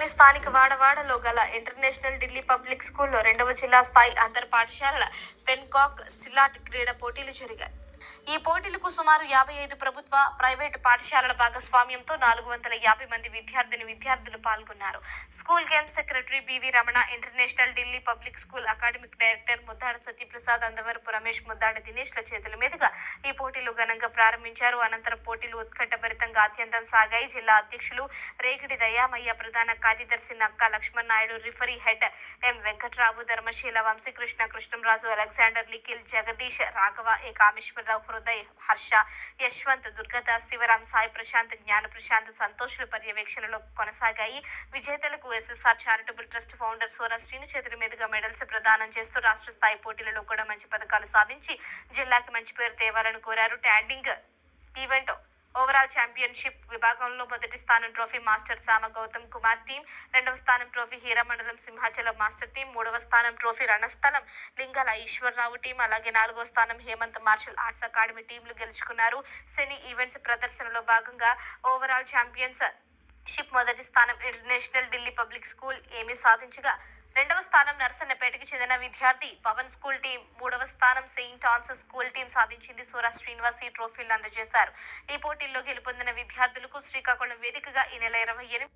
పట్టణంలోని స్థానిక వాడవాడలో గల ఇంటర్నేషనల్ ఢిల్లీ పబ్లిక్ స్కూల్లో 2వ జిల్లా స్థాయి అంతర్ పాఠశాలల పెన్కాక్ సిలాట్ క్రీడా పోటీలు జరిగాయి. ఈ పోటీలకు సుమారు 55 ప్రభుత్వ, ప్రైవేటు పాఠశాలల భాగస్వామ్యంతో 450 మంది విద్యార్థులు పాల్గొన్నారు. School games secretary B V Ramana, international Delhi public school academic director Muddada Satyaprasad, Andavarapu Ramesh, Muddada దినేష్ల చేతుల మీదుగా ఈ పోటీలు ఘనంగా ప్రారంభించారు. అనంతరం పోటీలు ఉత్కంఠభరితంగా అత్యంతం సాగాయి. జిల్లా అధ్యక్షులు రేగిడి దయామయ్య, ప్రధాన కార్యదర్శి నక్కా లక్ష్మణ్ నాయుడు, రిఫరీ హెడ్ ఎం వెంకట్రావు, ధర్మశీల వంశీకృష్ణ, కృష్ణంరాజు, అలెగ్జాండర్, లిఖిల్, జగదీష్, రాఘవ, ఏ కామేశ్వరరావు, హృదయ్, హర్ష, యశ్వంత్, దుర్గదాస్, శివరాం, సాయి ప్రశాంత్, జ్ఞాన ప్రశాంత్, సంతోష్ల పర్యవేక్షణలో కొనసాగాయి. విజేతలకు SSR charitable trust founder Sora Srinu చేతుల మీదుగా మెడల్స్ ప్రదానం చేస్తూ రాష్ట్ర స్థాయి పోటీలలో కూడా మంచి పథకాలు సాధించి జిల్లాకి మంచి పేరు తేవాలని కోరారు. ట్యాండింగ్ ఈవెంట్ ఓవరాల్ ఛాంపియన్షిప్ విభాగంలో మొదటి స్థానం ట్రోఫీ మాస్టర్ సామ గౌతమ్ కుమార్ టీం, 2వ స్థానం trophy Hiramandalam Simhachalam master team, 3వ స్థానం ట్రోఫీ రణస్థలం లింగాల ఈశ్వరరావు టీం, అలాగే 4వ స్థానం హేమంత్ మార్షల్ ఆర్ట్స్ అకాడమీ టీంలు గెలుచుకున్నారు. సెనీ ఈవెంట్స్ ప్రదర్శనలో భాగంగా ఓవరాల్ ఛాంపియన్స్ షిప్ మొదటి స్థానం ఇంటర్నేషనల్ ఢిల్లీ పబ్లిక్ స్కూల్ ఏమీ సాధించగా, 2వ స్థానం నర్సన్నపేటకి చెందిన విద్యార్థి పవన్ స్కూల్ టీం, 3వ స్థానం సెయింట్ ఆన్స్ స్కూల్ టీం సాధించింది. సూరా శ్రీనివాస్ ఈ ట్రోఫీలను అందజేశారు. ఈ పోటీల్లో గెలుపొందిన విద్యార్థులకు శ్రీకాకుళం వేదికగా ఈ నెల 28